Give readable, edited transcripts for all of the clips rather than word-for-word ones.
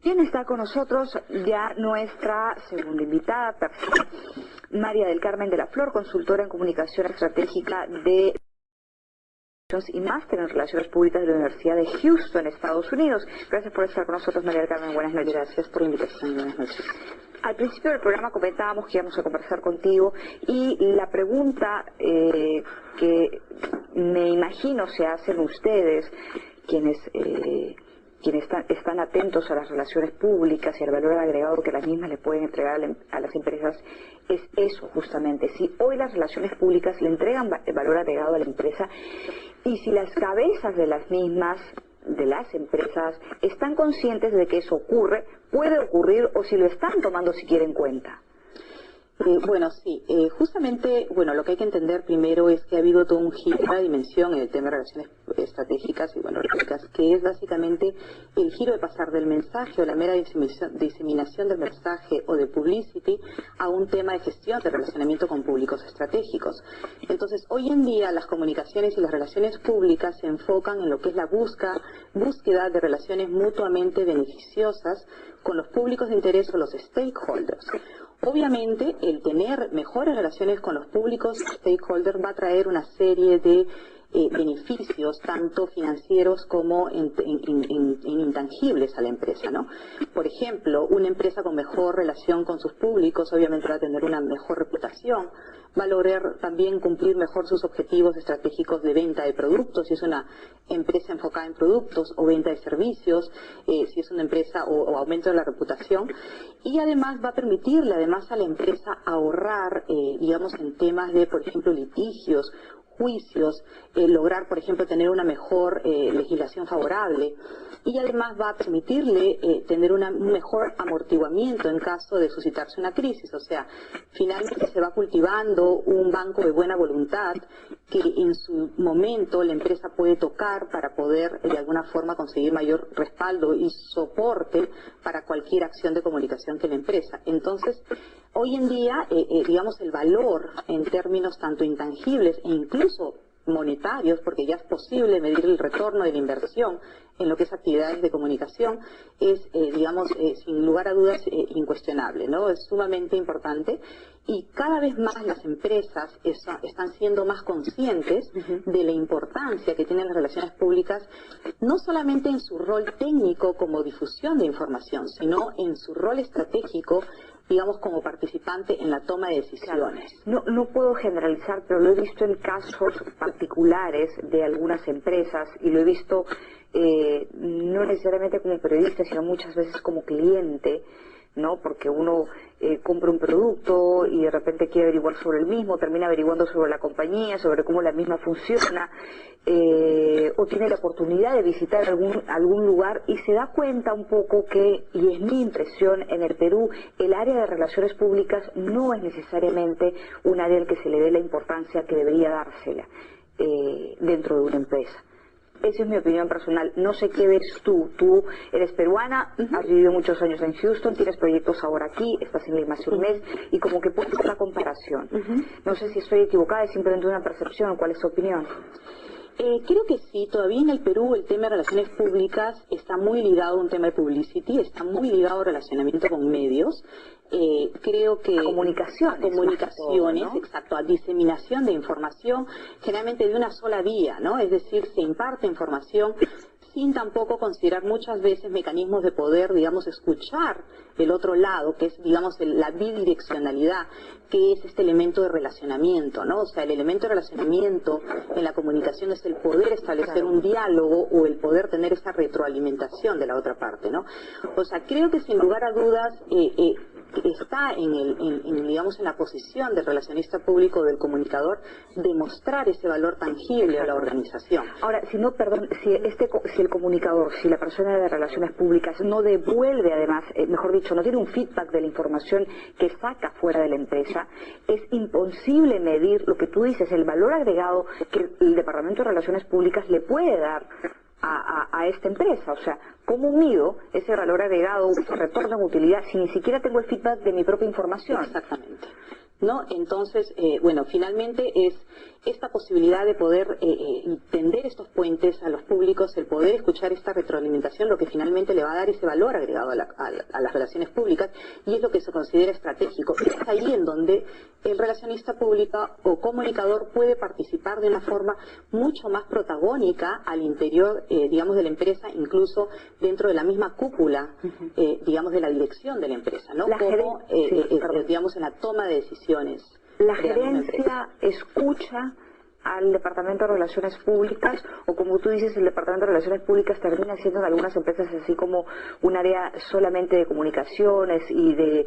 ¿Quién está con nosotros? Ya nuestra segunda invitada, María del Carmen de la Flor, consultora en comunicación estratégica de y máster en Relaciones Públicas de la Universidad de Houston, Estados Unidos. Gracias por estar con nosotros, María del Carmen. Buenas noches. Gracias por la invitación. Buenas noches. Al principio del programa comentábamos que íbamos a conversar contigo y la pregunta que me imagino se hacen ustedes, quienes están atentos a las relaciones públicas y al valor agregado que las mismas le pueden entregar a las empresas, es eso justamente. Si hoy las relaciones públicas le entregan valor agregado a la empresa y si las cabezas de las mismas, de las empresas, están conscientes de que eso ocurre, puede ocurrir o si lo están tomando siquiera en cuenta. Bueno, sí, justamente, lo que hay que entender primero es que ha habido todo un giro, una dimensión en el tema de relaciones estratégicas y políticas, que es básicamente el giro de pasar del mensaje o la mera diseminación del mensaje o de publicity a un tema de gestión de relacionamiento con públicos estratégicos. Entonces, hoy en día las comunicaciones y las relaciones públicas se enfocan en lo que es la búsqueda de relaciones mutuamente beneficiosas con los públicos de interés o los stakeholders. Obviamente, el tener mejores relaciones con los públicos stakeholders va a traer una serie de beneficios, tanto financieros como en intangibles a la empresa, ¿no? Por ejemplo, una empresa con mejor relación con sus públicos obviamente va a tener una mejor reputación, va a lograr también cumplir mejor sus objetivos estratégicos de venta de productos, si es una empresa enfocada en productos o venta de servicios, si es una empresa o aumento de la reputación, y además va a permitirle a la empresa ahorrar, en temas de, por ejemplo, litigios, juicios, lograr, por ejemplo, tener una mejor legislación favorable, y además va a permitirle tener un mejor amortiguamiento en caso de suscitarse una crisis. O sea, finalmente se va cultivando un banco de buena voluntad que en su momento la empresa puede tocar para poder de alguna forma conseguir mayor respaldo y soporte para cualquier acción de comunicación que la empresa. Entonces, hoy en día, el valor en términos tanto intangibles e incluso monetarios, porque ya es posible medir el retorno de la inversión en lo que es actividades de comunicación, es, sin lugar a dudas, incuestionable, ¿no? Es sumamente importante y cada vez más las empresas están siendo más conscientes de la importancia que tienen las relaciones públicas, no solamente en su rol técnico como difusión de información, sino en su rol estratégico, como participante en la toma de decisiones. No puedo generalizar, pero lo he visto en casos particulares de algunas empresas y lo he visto no necesariamente como periodista, sino muchas veces como cliente, ¿no? Porque uno compra un producto y de repente quiere averiguar sobre el mismo, termina averiguando sobre la compañía, sobre cómo la misma funciona, o tiene la oportunidad de visitar algún lugar y se da cuenta un poco que, y es mi impresión, en el Perú el área de relaciones públicas no es necesariamente un área al que se le dé la importancia que debería dársela dentro de una empresa. Esa es mi opinión personal. No sé qué ves tú. Tú eres peruana, has vivido muchos años en Houston, tienes proyectos ahora aquí, estás en Lima hace un mes, y como que puedes hacer la comparación. No sé si estoy equivocada, es simplemente una percepción. ¿Cuál es tu opinión? Creo que sí, todavía en el Perú el tema de relaciones públicas está muy ligado a un tema de publicity, está muy ligado a relacionamiento con medios. Creo que a comunicaciones, todo, ¿no? Exacto, a diseminación de información, generalmente de una sola vía, ¿no? Es decir, se imparte información sin tampoco considerar muchas veces mecanismos de poder, escuchar el otro lado, que es, la bidireccionalidad, que es este elemento de relacionamiento, ¿no? O sea, el elemento de relacionamiento en la comunicación es el poder establecer un diálogo o el poder tener esa retroalimentación de la otra parte, ¿no? O sea, creo que sin lugar a dudas está en la posición del relacionista público, del comunicador, demostrar ese valor tangible a la organización. Ahora, si el comunicador, si la persona de relaciones públicas no devuelve además, mejor dicho, no tiene un feedback de la información que saca fuera de la empresa, es imposible medir lo que tú dices, el valor agregado que el Departamento de Relaciones Públicas le puede dar a esta empresa. O sea, ¿cómo mido ese valor agregado, retorno en utilidad, si ni siquiera tengo el feedback de mi propia información? Exactamente. ¿no? Entonces, bueno, finalmente es esta posibilidad de poder tender estos puentes a los públicos, el poder escuchar esta retroalimentación, lo que finalmente le va a dar ese valor agregado a las relaciones públicas, y es lo que se considera estratégico. Es ahí en donde el relacionista pública o comunicador puede participar de una forma mucho más protagónica al interior, digamos, de la empresa, incluso dentro de la misma cúpula, digamos, de la dirección de la empresa, ¿no? Como, digamos, en la toma de decisiones. La gerencia escucha al Departamento de Relaciones Públicas, o como tú dices, el Departamento de Relaciones Públicas termina siendo en algunas empresas así como un área solamente de comunicaciones y de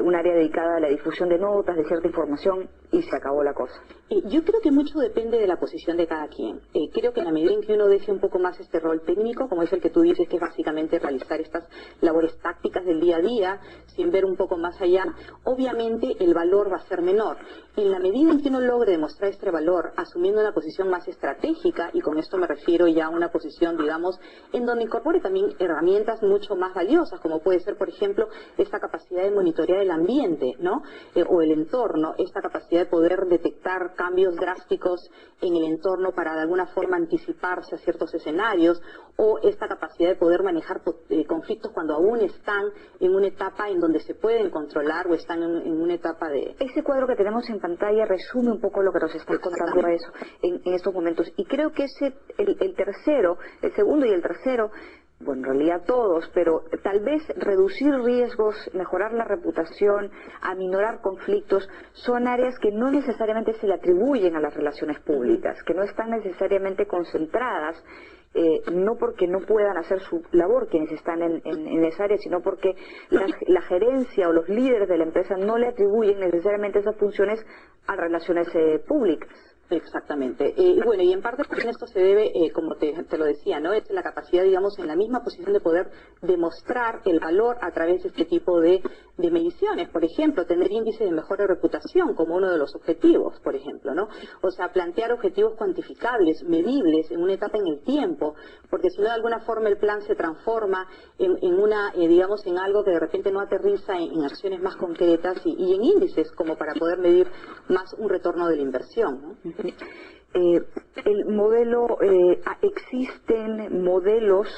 un área dedicada a la difusión de notas, de cierta información, y se acabó la cosa. Yo creo que mucho depende de la posición de cada quien. Creo que en la medida en que uno deje un poco más este rol técnico, como es el que tú dices, que es básicamente realizar estas labores tácticas del día a día, sin ver un poco más allá, obviamente el valor va a ser menor. En la medida en que uno logre demostrar este valor, asumiendo una posición más estratégica, y con esto me refiero ya a una posición, digamos, en donde incorpore también herramientas mucho más valiosas, como puede ser, por ejemplo, esta capacidad de monitorear el ambiente, ¿no? O el entorno, esta capacidad de poder detectar cambios drásticos en el entorno para de alguna forma anticiparse a ciertos escenarios, o esta capacidad de poder manejar conflictos cuando aún están en una etapa en donde se pueden controlar o están en una etapa de... Ese cuadro que tenemos en pantalla resume un poco lo que nos estás contando eso en estos momentos, y creo que el tercero, el segundo y el tercero, bueno, en realidad todos, pero tal vez reducir riesgos, mejorar la reputación, aminorar conflictos, son áreas que no necesariamente se le atribuyen a las relaciones públicas, que no están necesariamente concentradas, no porque no puedan hacer su labor quienes están en esa área, sino porque la gerencia o los líderes de la empresa no le atribuyen necesariamente esas funciones a relaciones públicas. Exactamente. Bueno, y en parte también esto se debe, como te lo decía, ¿no? Es la capacidad, digamos, en la misma posición de poder demostrar el valor a través de este tipo de mediciones. Por ejemplo, tener índices de mejora de reputación como uno de los objetivos, por ejemplo, ¿no? O sea, plantear objetivos cuantificables, medibles, en una etapa en el tiempo, porque si no, de alguna forma el plan se transforma en una, digamos, en algo que de repente no aterriza en acciones más concretas y en índices como para poder medir más un retorno de la inversión, ¿no? El modelo, existen modelos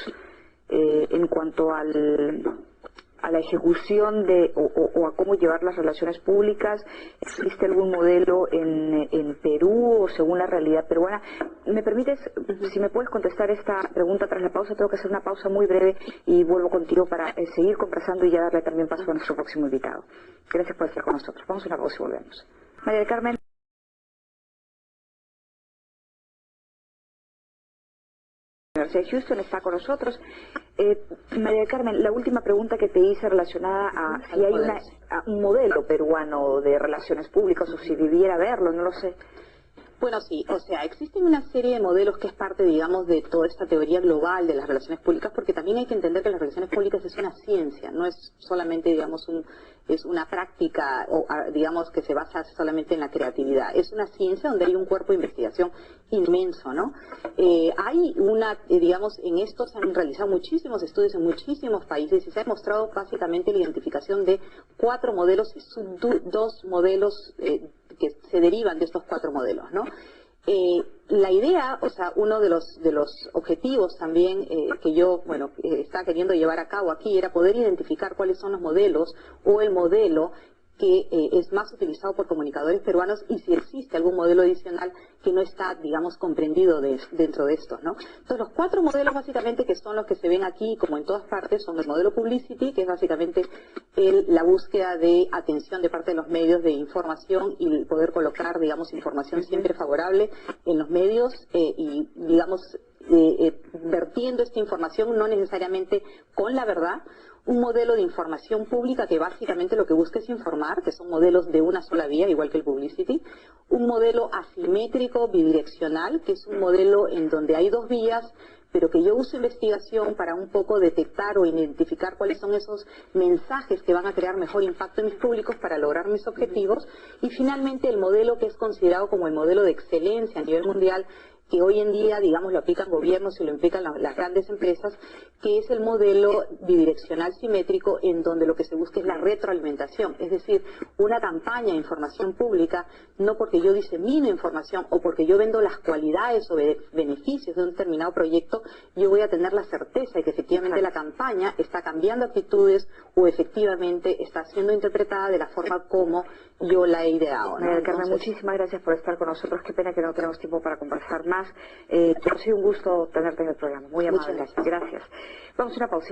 en cuanto a la ejecución o a cómo llevar las relaciones públicas. ¿Existe algún modelo en Perú o según la realidad peruana? ¿Me permites, si me puedes contestar esta pregunta tras la pausa? Tengo que hacer una pausa muy breve y vuelvo contigo para seguir conversando y ya darle también paso a nuestro próximo invitado. Gracias por estar con nosotros. Vamos a una pausa y volvemos. María del Carmen. Universidad de Houston está con nosotros. María del Carmen, la última pregunta que te hice relacionada a si hay un modelo peruano de relaciones públicas o si debiera haberlo, no lo sé. Bueno, sí, o sea, existen una serie de modelos que es parte, digamos, de toda esta teoría global de las relaciones públicas, porque también hay que entender que las relaciones públicas es una ciencia, no es solamente, digamos, es una práctica, o digamos, que se basa solamente en la creatividad. Es una ciencia donde hay un cuerpo de investigación inmenso, ¿no? Hay digamos, en esto se han realizado muchísimos estudios en muchísimos países y se ha demostrado básicamente la identificación de 4 modelos y 2 modelos que se derivan de estos 4 modelos, ¿no? La idea, o sea, uno de los objetivos también que yo, bueno, estaba queriendo llevar a cabo aquí era poder identificar cuáles son los modelos o el modelo que es más utilizado por comunicadores peruanos y si existe algún modelo adicional que no está, digamos, comprendido dentro de estos, ¿no? Entonces, los 4 modelos básicamente que son los que se ven aquí, como en todas partes, son el modelo Publicity, que es básicamente la búsqueda de atención de parte de los medios de información y poder colocar, digamos, información siempre favorable en los medios y, digamos, vertiendo esta información no necesariamente con la verdad. Un modelo de información pública que básicamente lo que busca es informar, que son modelos de una sola vía, igual que el Publicity. Un modelo asimétrico bidireccional, que es un modelo en donde hay 2 vías, pero que yo uso investigación para un poco detectar o identificar cuáles son esos mensajes que van a crear mejor impacto en mis públicos para lograr mis objetivos. Y finalmente el modelo que es considerado como el modelo de excelencia a nivel mundial, que hoy en día, digamos, lo aplican gobiernos y lo aplican las grandes empresas, que es el modelo bidireccional simétrico, en donde lo que se busca es la retroalimentación, es decir, una campaña de información pública, no porque yo disemino información o porque yo vendo las cualidades o beneficios de un determinado proyecto, yo voy a tener la certeza de que efectivamente la campaña está cambiando actitudes o efectivamente está siendo interpretada de la forma como yo la he ideado, ¿no? María Carmen, muchísimas gracias por estar con nosotros. Qué pena que no tenemos tiempo para conversar más. Ha sido un gusto tenerte en el programa. Muy amable. Muchas gracias. Gracias. Vamos a una pausa.